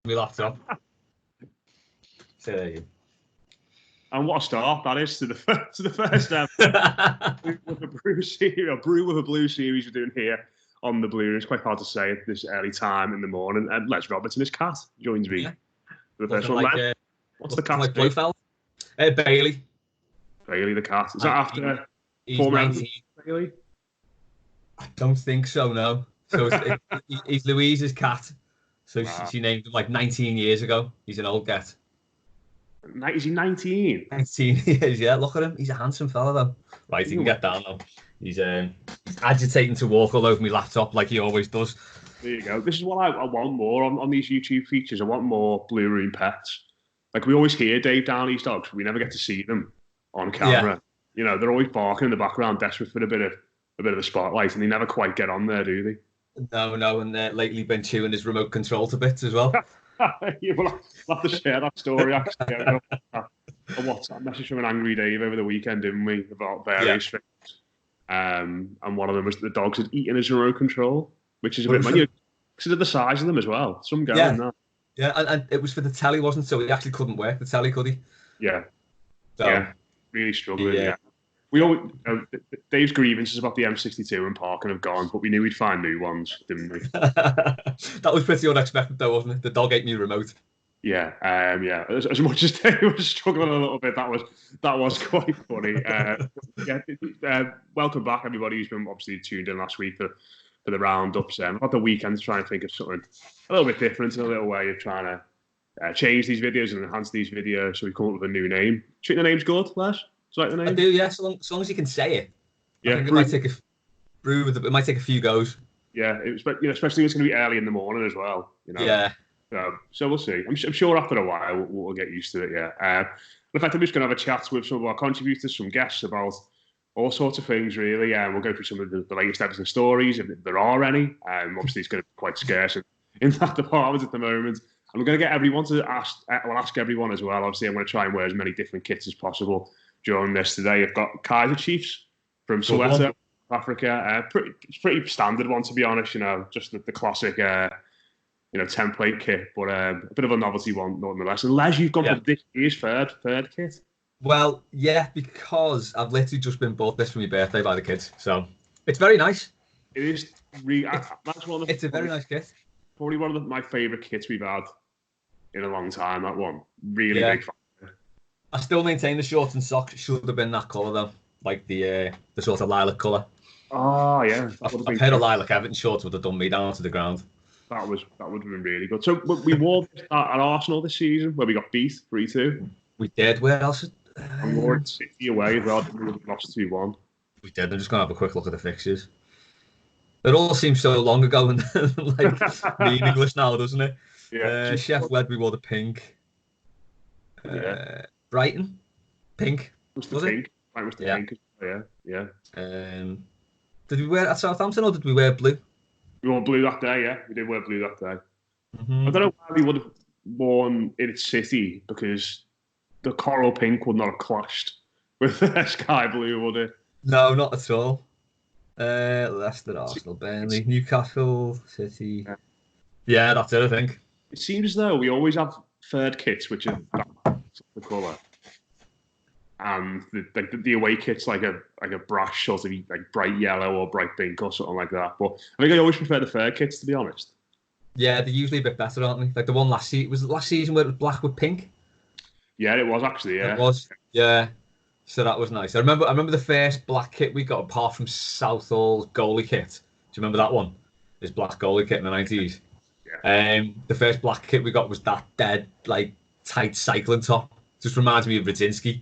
my laptop. So, and what a start that is to the first with a Brew series, a Brew with a Blue series we're doing here on the Blue. It's quite hard to say at this early time in the morning. And Les Roberts and his cat joins me for the first one. Like, what's the cat's like Blofeld? Bailey. Bailey the cat. Is that after he's 19? Bailey? I don't think so, no. So he's Louise's cat. So she named him like 19 years ago. He's an old cat. Is he 19? 19 years, yeah. Look at him. He's a handsome fella, though. Right, he can get down, though. He's agitating to walk all over my laptop like he always does. There you go. This is what I want more on these YouTube features. I want more Blue Room pets. Like, we always hear Dave Downey's dogs, but we never get to see them on camera. Yeah. You know, they're always barking in the background, desperate for a bit of the spotlight, and they never quite get on there, do they? No, and lately been chewing his remote control to bits as well. Yeah, well, I'll have to share that story, actually. I got a WhatsApp message from an angry Dave over the weekend, didn't we, about various things. And one of them was the dogs had eaten his remote control, which is a bit funny, because of the size of them as well. Some go in that. Yeah, and it was for the telly, wasn't it? So he actually couldn't work the telly, could he? Yeah. So, really struggling, yeah. We always, Dave's grievances about the M62 and parking have gone, but we knew we'd find new ones, didn't we? That was pretty unexpected, though, wasn't it? The dog ate me remote. Yeah, As much as Dave was struggling a little bit, that was quite funny. Welcome back, everybody who's been obviously tuned in last week for the roundups. I've had the weekend to try and think of something a little bit different, in a little way of trying to change these videos and enhance these videos. So we've come up with a new name. Do you think the name's good, Les? Do you like the name? I do, yeah. So long as you can say it. Yeah, I think it might take a few goes. Yeah, especially it's going to be early in the morning as well. You know. Yeah. So we'll see. I'm sure after a while we'll get used to it. Yeah. In fact, I'm just going to have a chat with some of our contributors, some guests about all sorts of things, really. We'll go through some of the latest Everton stories, if there are any. Obviously, it's going to be quite scarce in that department at the moment. And we're going to get everyone to ask everyone as well. Obviously, I'm going to try and wear as many different kits as possible during this today. I've got Kaiser Chiefs from Soweto, Africa. It's pretty standard one, to be honest. You know, just the classic, template kit, but a bit of a novelty one nonetheless. And Les, you've gone for this year's third kit. Well, yeah, because I've literally just been bought this for my birthday by the kids, so it's very nice. It is. It's a very nice kit. Probably one of my favourite kits we've had in a long time. That one, really big fan. I still maintain the shorts and socks should have been that colour though, like the sort of lilac colour. Oh yeah, I've heard a lilac Everton shorts would have done me down to the ground. That would have been really good. So we wore this at Arsenal this season, where we got beat 3-2. We did. Where else? And we wore it City away as well. We lost 2-1. We did. I'm just gonna have a quick look at the fixtures. It all seems so long ago and like meaningless now, doesn't it? Yeah. Chef Wed, we wore the pink. Brighton, pink. Was it pink? Right, was the pink? Yeah. Did we wear it at Southampton or did we wear blue? We wore blue that day, yeah. We did wear blue that day. Mm-hmm. I don't know why we would have worn it at City, because the coral pink would not have clashed with the sky blue, would it? No, not at all. Leicester, Arsenal, Burnley, Newcastle, City. Yeah, that's it, I think. It seems as though we always have third kits, which are the colour. And the away kit's like a brash sort of like bright yellow or bright pink or something like that. But I think I always prefer the third kits, to be honest. Yeah, they're usually a bit better, aren't they? Like the one last season, was it last season where it was black with pink? Yeah, it was actually, yeah. It was, yeah. So that was nice. I remember the first black kit we got, apart from Southall's goalie kit. Do you remember that one? His black goalie kit in the 90s. Yeah. The first black kit we got was that dead, like, tight cycling top. Just reminds me of Radzinski.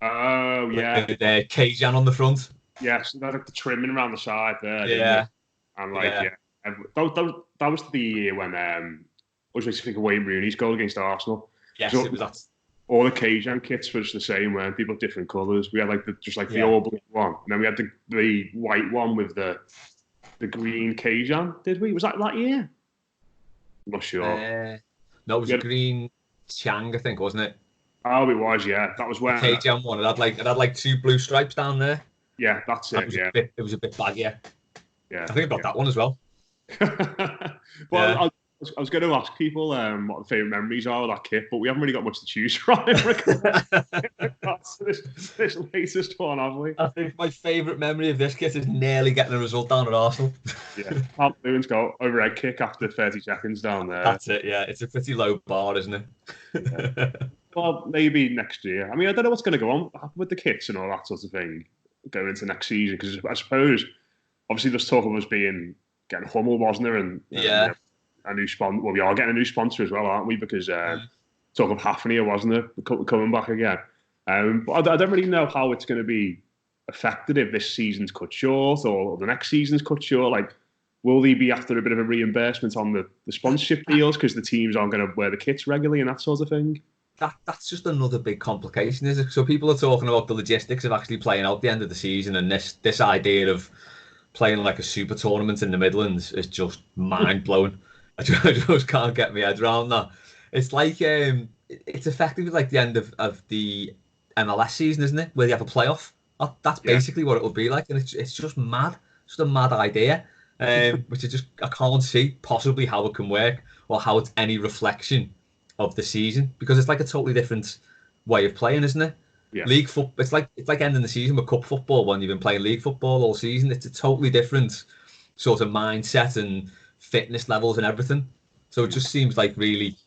Oh, yeah. With Kajan on the front. Yes, yeah, so like the trimming around the side there. Yeah. And that was the year when was makes you think of Wayne Rooney's goal against Arsenal. Yes, so it was that. All the Kajan kits were just the same, weren't they? But different colours. We had like the all blue one, and then we had the white one with the green Kajan. Did we? Was that year? I'm not sure. No, it was a green Chang, I think, wasn't it? Oh, it was. Yeah, that was where the Kajan one. It had like two blue stripes down there. Yeah, that's it. It was a bit baggier. Yeah, I think I got that one as well. Well, I I was going to ask people what their favourite memories are of that kit, but we haven't really got much to choose from in regards to this latest one, have we? I think my favourite memory of this kit is nearly getting a result down at Arsenal. Yeah, Pat Boon's got overhead kick after 30 seconds down there. That's it, yeah. It's a pretty low bar, isn't it? Yeah. Well, maybe next year. I mean, I don't know what's going to go on with the kits and all that sort of thing going into next season, because I suppose, obviously, there's talk of us getting Hummel, wasn't there? And yeah. A new sponsor. Well, we are getting a new sponsor as well, aren't we? Because talk of Hafnia, wasn't it, coming back again? But I don't really know how it's going to be affected if this season's cut short or the next season's cut short. Like, will they be after a bit of a reimbursement on the sponsorship deals because the teams aren't going to wear the kits regularly and that sort of thing? That's just another big complication, is it? So people are talking about the logistics of actually playing out the end of the season, and this idea of playing like a super tournament in the Midlands is just mind blowing. I just can't get my head around that. It's like it's effectively like the end of the MLS season, isn't it? Where you have a playoff. That's basically what it will be like, and it's just mad. Just a mad idea, which I can't see possibly how it can work or how it's any reflection of the season, because it's like a totally different way of playing, isn't it? Yeah. League football. It's like ending the season with cup football when you've been playing league football all season. It's a totally different sort of mindset and fitness levels and everything. So it just seems like really,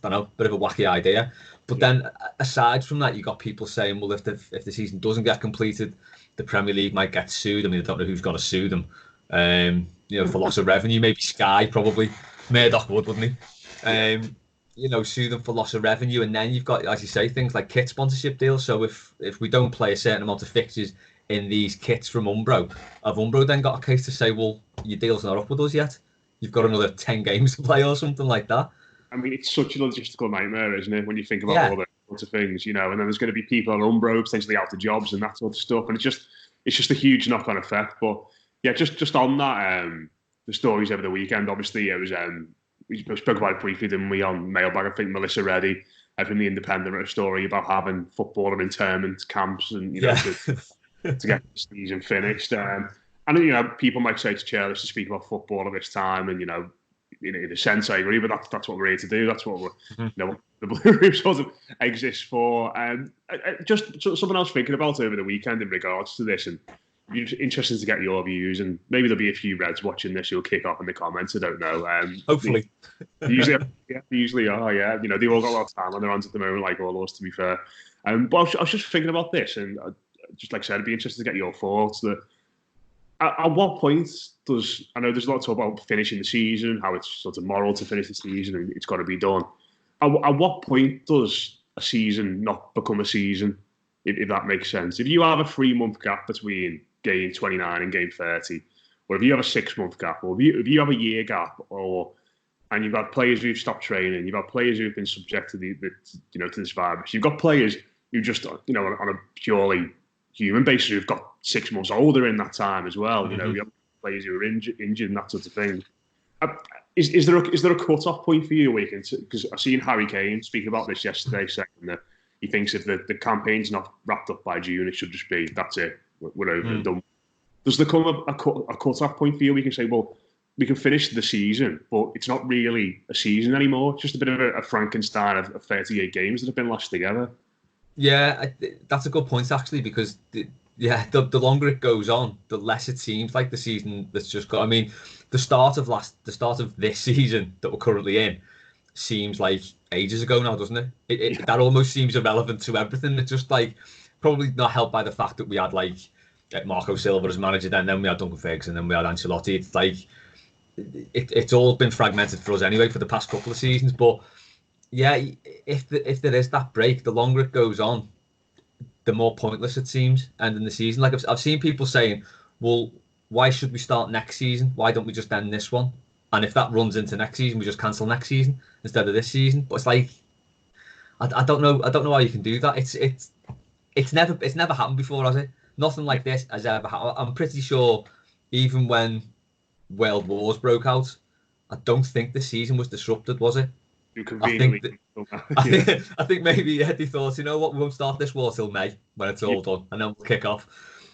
I don't know, bit of a wacky idea. But then aside from that, you got people saying, well, if the season doesn't get completed, the Premier League might get sued. I mean, I don't know who's going to sue them. For loss of revenue, maybe Sky, probably. Murdoch would, wouldn't he? Sue them for loss of revenue, and then you've got, as you say, things like kit sponsorship deals. So if we don't play a certain amount of fixtures in these kits from Umbro, have Umbro then got a case to say, well, your deal's not up with us yet? You've got another 10 games to play or something like that. I mean, it's such a logistical nightmare, isn't it? When you think about all those sorts of things, and then there's going to be people at Umbro potentially out of jobs and that sort of stuff, and it's just a huge knock-on effect. But yeah, just on that, the stories over the weekend. Obviously, it was we spoke about it briefly, didn't we, on Mailbag? I think Melissa Reddy from the Independent wrote a story about having footballer internment camps and to get the season finished. And people might say it's churlish to speak about football at this time, and in a sense, I agree, but that's what we're here to do. That's what what the Blue Room sort of exists for. Just something I was thinking about over the weekend in regards to this, and interested to get your views, and maybe there'll be a few Reds watching this who'll kick off in the comments. I don't know. Hopefully. They usually are, yeah. They all got a lot of time on their hands at the moment, like all of us, to be fair. But I was just thinking about this, and just like I said, I'd be interested to get your thoughts. That at what point I know there's a lot of talk about finishing the season, how it's sort of moral to finish the season and it's got to be done. At what point does a season not become a season, if that makes sense? If you have a 3-month gap between game 29 and game 30, or if you have a 6-month gap, or if you have a year gap, and you've got players who've stopped training, you've got players who've been subject to to this virus, you've got players who just on a purely human basis who've got 6 months older in that time as well. Mm-hmm. You have players who are injured and that sort of thing. Is there a cut-off point for you where you can? Because I've seen Harry Kane speak about this yesterday, saying that he thinks if the campaign's not wrapped up by June, it should just be that's it, we're over and done. Does there come a cut-off point for you where you can say, well, we can finish the season, but it's not really a season anymore? It's just a bit of a Frankenstein of 38 games that have been lashed together. Yeah, that's a good point, actually, because the longer it goes on, the less it seems like the season that's just got. I mean, the start of this season that we're currently in seems like ages ago now, doesn't it? That almost seems irrelevant to everything. It's just like probably not helped by the fact that we had like Marco Silva as manager, then we had Duncan Ferguson, then we had Ancelotti. It's like it's all been fragmented for us anyway for the past couple of seasons. But yeah, if there is that break, the longer it goes on, the more pointless it seems ending the season. Like I've seen people saying, well, why should we start next season? Why don't we just end this one? And if that runs into next season, we just cancel next season instead of this season. But it's like I don't know how you can do that. It's never happened before, has it? Nothing like this has ever happened. I'm pretty sure even when World Wars broke out, I don't think the season was disrupted, was it? I think maybe they thought, you know what, we won't start this war till May when it's all done, and then we'll kick off.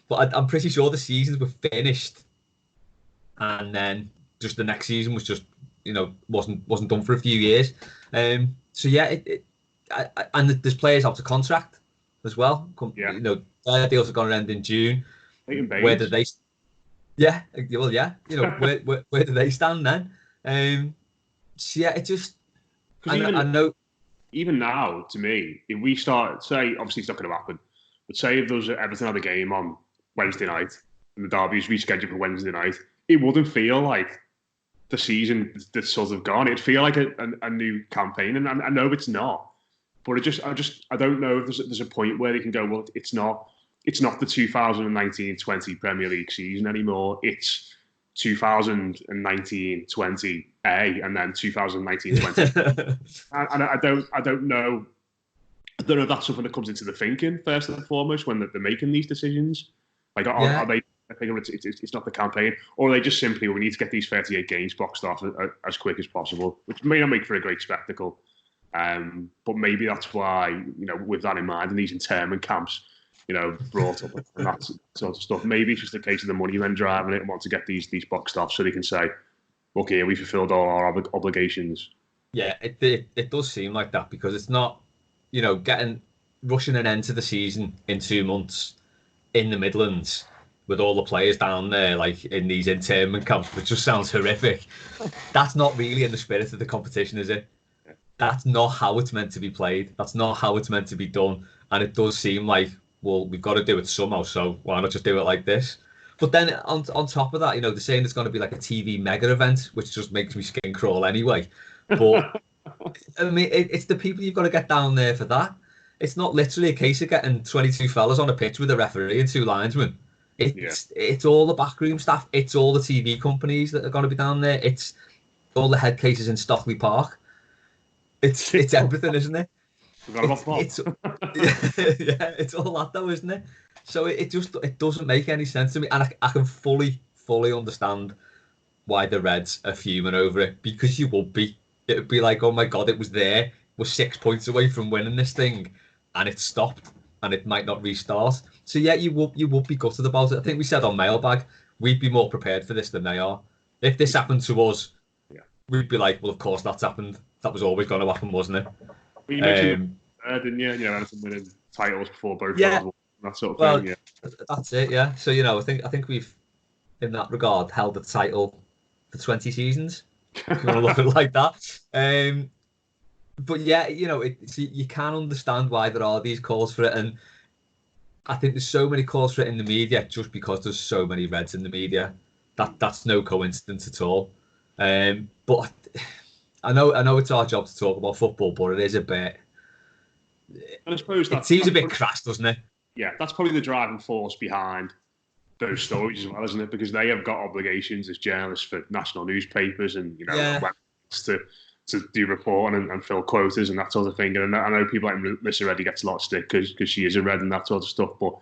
But I'm pretty sure the seasons were finished, and then just the next season was just wasn't done for a few years. So yeah, and there's players out of contract as well. Yeah. Their deals are going to end in June. Where did they? Yeah, well, yeah. Where do they stand then? So yeah, it just. I know. Even now, to me, if we start, say, obviously it's not going to happen, but say if there was Everton had a game on Wednesday night and the derby is rescheduled for Wednesday night, it wouldn't feel like the season that's sort of gone. It'd feel like a new campaign, and I know it's not. But I don't know if there's a point where they can go, well, it's not the 2019-20 Premier League season anymore. It's 2019-20 A and then 2019-20. And I don't know. I don't know if that's something that comes into the thinking first and foremost when they're making these decisions. Like, are they? I think it's not the campaign, or are they just simply we need to get these 38 games boxed off as quick as possible, which may not make for a great spectacle. But maybe that's why, with that in mind, and these internment camps, brought up and that sort of stuff. Maybe it's just a case of the money men driving it and want to get these boxed off so they can say, okay, we fulfilled all our obligations. Yeah, it does seem like that because it's not, rushing an end to the season in 2 months in the Midlands with all the players down there, like in these internment camps, which just sounds horrific. That's not really in the spirit of the competition, is it? That's not how it's meant to be played. That's not how it's meant to be done. And it does seem like, well, we've got to do it somehow, so why not just do it like this? But then on top of that, they're saying it's going to be like a TV mega event, which just makes me skin crawl anyway. But I mean, it's the people you've got to get down there for that. It's not literally a case of getting 22 fellas on a pitch with a referee and 2 linesmen. It's all the backroom staff. It's all the TV companies that are going to be down there. It's all the head cases in Stockley Park. It's everything, isn't it? It's it's all that though, isn't it? So it doesn't make any sense to me, and I can fully understand why the Reds are fuming over it, because you would be. It would be like, oh my god, it was there. We're 6 points away from winning this thing, and it stopped, and it might not restart. So yeah, you would be gutted about it. I think we said on Mailbag we'd be more prepared for this than they are. If this happened to us, we'd be like, well, of course that's happened. That was always going to happen, wasn't it? Well, you mentioned didn't you? Everton winning titles before both that sort of thing. Yeah, that's it. Yeah. So I think we've, in that regard, held the title for 20 seasons. If you want to look at it like that. But yeah, you can understand why there are these calls for it, and I think there's so many calls for it in the media just because there's so many Reds in the media. That's no coincidence at all. But I know it's our job to talk about football, but it is a bit. And I suppose it seems a bit crass, doesn't it? Yeah, that's probably the driving force behind those stories as well, isn't it? Because they have got obligations as journalists for national newspapers and to do reporting and fill quotas and that sort of thing. And I know people like Melissa Reddy gets a lot of stick because she is a Red and that sort of stuff. But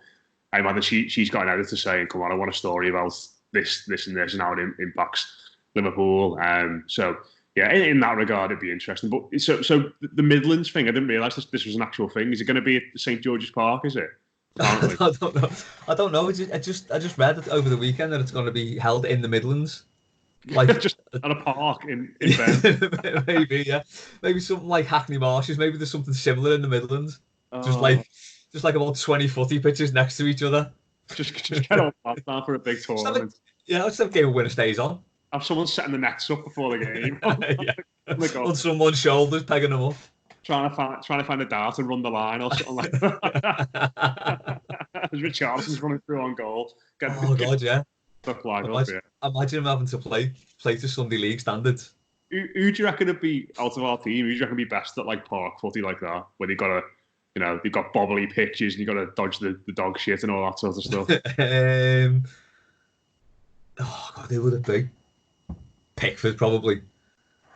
I imagine she's got an editor saying, "Come on, I want a story about this, and this, and how it impacts Liverpool." So yeah, in that regard, it'd be interesting. But so the Midlands thing, I didn't realise this was an actual thing. Is it going to be at St George's Park? Is it? I don't know. I just read it over the weekend that it's going to be held in the Midlands, like just at a park in Bern. Maybe something like Hackney Marshes. Maybe there's something similar in the Midlands. Just like about 20 footy pitches next to each other. Just get all that down for a big tournament. Let's have a game of winner stays on. Have someone setting the nets up before the game. On someone's shoulders, pegging them up. Trying to find a dart and run the line or something like that. As Richarlison's running through on goal. God, yeah. Imagine him having to play to Sunday League standards. Who do you reckon would be out of our team? Who do you reckon would be best at like park footy like that, where they've got you've got bobbly pitches and you've got to dodge the dog shit and all that sort of stuff? Who would it be? Pickford, probably.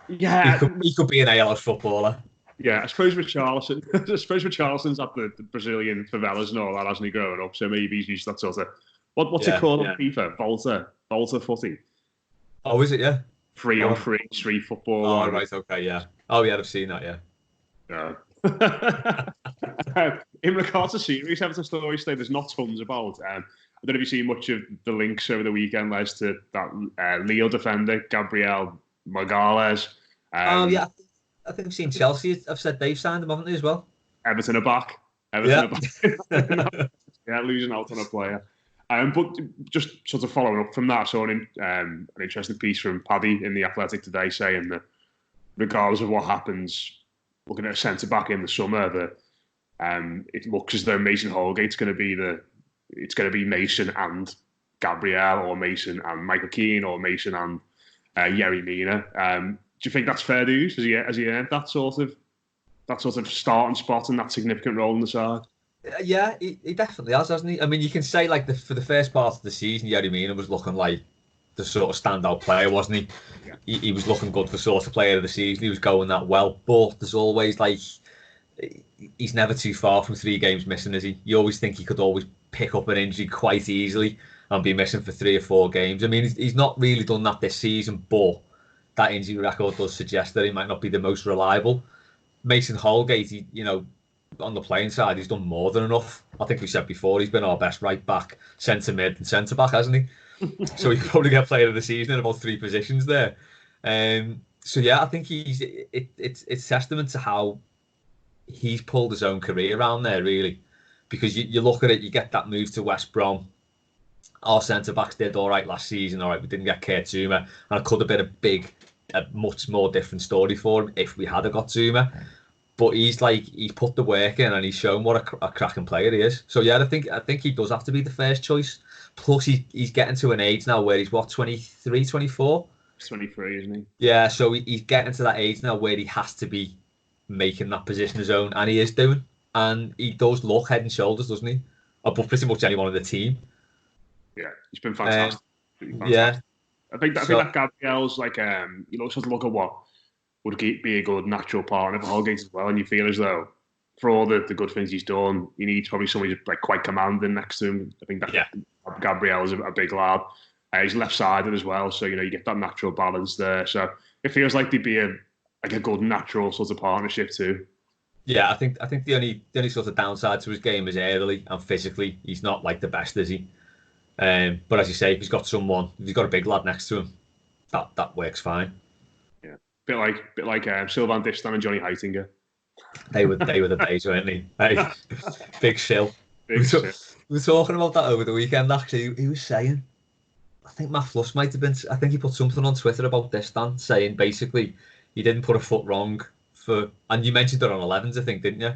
Yeah, he could be an ALS footballer. Yeah, I suppose Richarlison's at the Brazilian favelas and all that, hasn't he, growing up? So maybe he's used that sort of what's it called on FIFA? Volta footy. Oh, is it? Yeah. 3-on-3 street football. Oh, right. Okay. Yeah. Oh, yeah. I've seen that. Yeah. In regards to series, Everton stories today, there's not tons about. I don't know if you've seen much of the links over the weekend, Les, to that Lille defender, Gabriel Magalhaes. Oh yeah, I think I've seen Chelsea. I've said they've signed him, haven't they, as well? Everton are back. Yeah. Yeah, losing out on a player. But just sort of following up from that, I saw an interesting piece from Paddy in The Athletic today saying that regardless of what happens, looking at a centre back in the summer, that it looks as though Mason Holgate's going to be Mason and Gabriel, or Mason and Michael Keane, or Mason and Yerry Mina. Do you think that's fair news? Has he earned that sort of starting spot and that significant role in the side? Yeah, he definitely has, hasn't he? I mean, you can say like for the first part of the season, Yerry Mina was looking like the sort of standout player, wasn't he? Yeah. He was looking good for sort of player of the season. He was going that well, but there's always like he's never too far from 3 games missing, is he? You always think he could always pick up an injury quite easily and be missing for 3 or 4 games. I mean, he's not really done that this season, but that injury record does suggest that he might not be the most reliable. Mason Holgate, on the playing side, he's done more than enough. I think we said before, he's been our best right back, centre mid, and centre back, hasn't he? So he could probably get player of the season in about 3 positions there. So yeah, I think it's testament to how he's pulled his own career around there, really, because you look at it, you get that move to West Brom. Our centre backs did all right last season. All right, we didn't get Kurt Zouma, and it could have been a much more different story for him if we had got Zouma. But he's put the work in and he's shown what a cracking player he is. So yeah, I think he does have to be the first choice. Plus he's getting to an age now where he's 23, 24? He's 23, isn't he? Yeah, so he's getting to that age now where he has to be making that position his own, and he is doing. And he does look head and shoulders, doesn't he, above pretty much anyone in the team. Yeah, he's been fantastic. Yeah. I think that Gabriel's like sort of look at what would be a good natural partner for Holgate as well, and you feel as though for all the good things he's done, he needs probably somebody like quite commanding next to him. I think that Gabriel is a big lad. He's left-sided as well, so you get that natural balance there. So it feels like they'd be a good natural sort of partnership too. Yeah, I think the only sort of downside to his game is early and physically he's not like the best, is he? But as you say, if he's got a big lad next to him, that works fine. Yeah, bit like Sylvain Distin and Johnny Heitinger. They were the days, weren't they? Hey, big shill. We were talking about that over the weekend. Actually, he was saying, I think Matt Fluss might have been. I think he put something on Twitter about Distin, saying basically he didn't put a foot wrong for. And you mentioned it on 11s, I think, didn't you?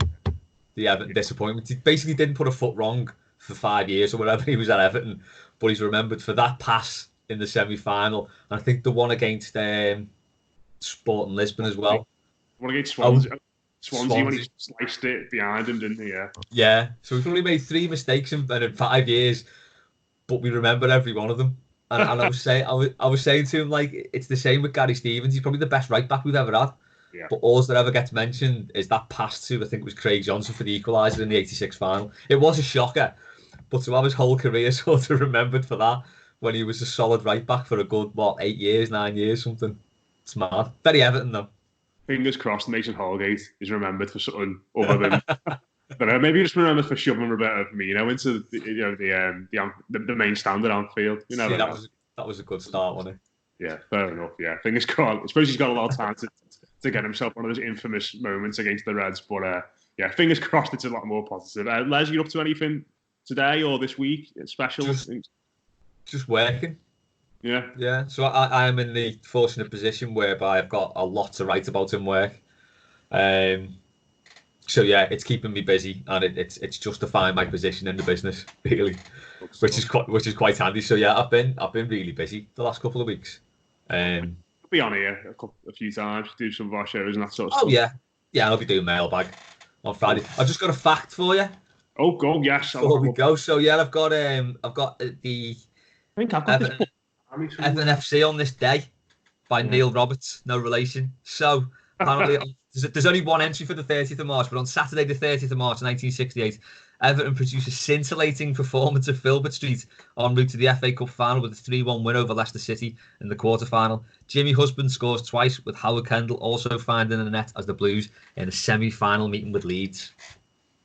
The Everton disappointment. He basically didn't put a foot wrong for 5 years or whatever he was at Everton, but he's remembered for that pass in the semi-final, and I think the one against Sporting Lisbon as well. One against Swansea when he sliced it behind him, didn't he? Yeah. So we've only made 3 mistakes in 5 years, but we remember every one of them. And I was saying to him, like, it's the same with Gary Stevens. He's probably the best right back we've ever had. Yeah. But all that ever gets mentioned is that pass to, I think it was Craig Johnson for the equaliser in the '86 final. It was a shocker, but to have his whole career sort of remembered for that, when he was a solid right back for a good 8 years, 9 years, something. It's mad. Very Everton though. Fingers crossed, Mason Holgate is remembered for something other than. But maybe just remembered for shoving Roberto Firmino into the main stand at Anfield. That was a good start, wasn't it? Yeah, fair enough. Yeah, fingers crossed. I suppose he's got a lot of time to get himself one of those infamous moments against the Reds. But yeah, fingers crossed it's a lot more positive. Les, you up to anything today or this week? Special? Just working. Yeah. So I am in the fortunate position whereby I've got a lot to write about in work. So yeah, it's keeping me busy, and it's justifying my position in the business, really, which is quite handy. So yeah, I've been really busy the last couple of weeks. I'll be on here a few times, do some of our shows and that sort of stuff. Oh yeah, I'll be doing mailbag on Friday. I've just got a fact for you. Oh, go yes. Before we go, so yeah, I've got the I think I've got Everton FC on this day by Neil Roberts, no relation. So apparently there's only one entry for the 30th of March, but on Saturday the 30th of March 1968, Everton produced a scintillating performance at Filbert Street en route to the FA Cup final with a 3-1 win over Leicester City in the quarter-final. Jimmy Husband scores twice, with Howard Kendall also finding the net as the Blues in a semi-final meeting with Leeds.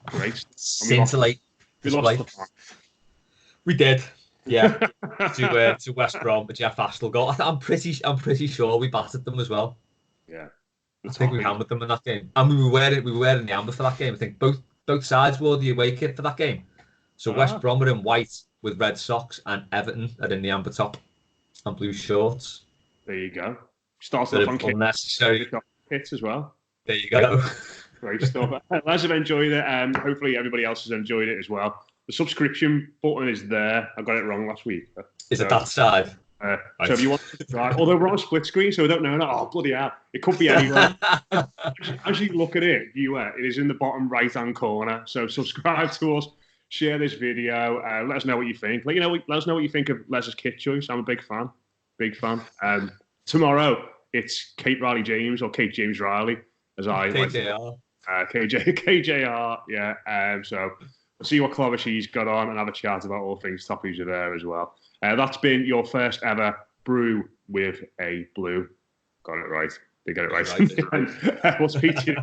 Great. Scintillate. We lost the We did. Yeah, to West Brom, Jeff Astle goal. I'm pretty sure we battered them as well. Yeah. I think we hammered them in that game, and we were wearing the amber for that game. I think both sides wore the away kit for that game. So West Brom were in white with red socks, and Everton are in the amber top and blue shorts. There you go. Started Bit off on of unnecessary. kits as well. There you go. Great stuff. Lads have enjoyed it, and hopefully everybody else has enjoyed it as well. The subscription button is there. I got it wrong last week. Is it that side? Right. So if you want to subscribe, although we're on split screen, so we don't know. Oh, bloody hell. It could be anywhere. As you look at it, it is in the bottom right-hand corner. So subscribe to us, share this video, let us know what you think. Let us know what you think of Les's kit choice. I'm a big fan. Big fan. Tomorrow, it's Kate Riley James, or Kate James Riley, as I KJR. KJR, yeah. So we'll see what clever she's got on and have a chat about all things Toppies are there as well. That's been your first ever brew with a blue. Got it right. They got it right. We'll speak to you.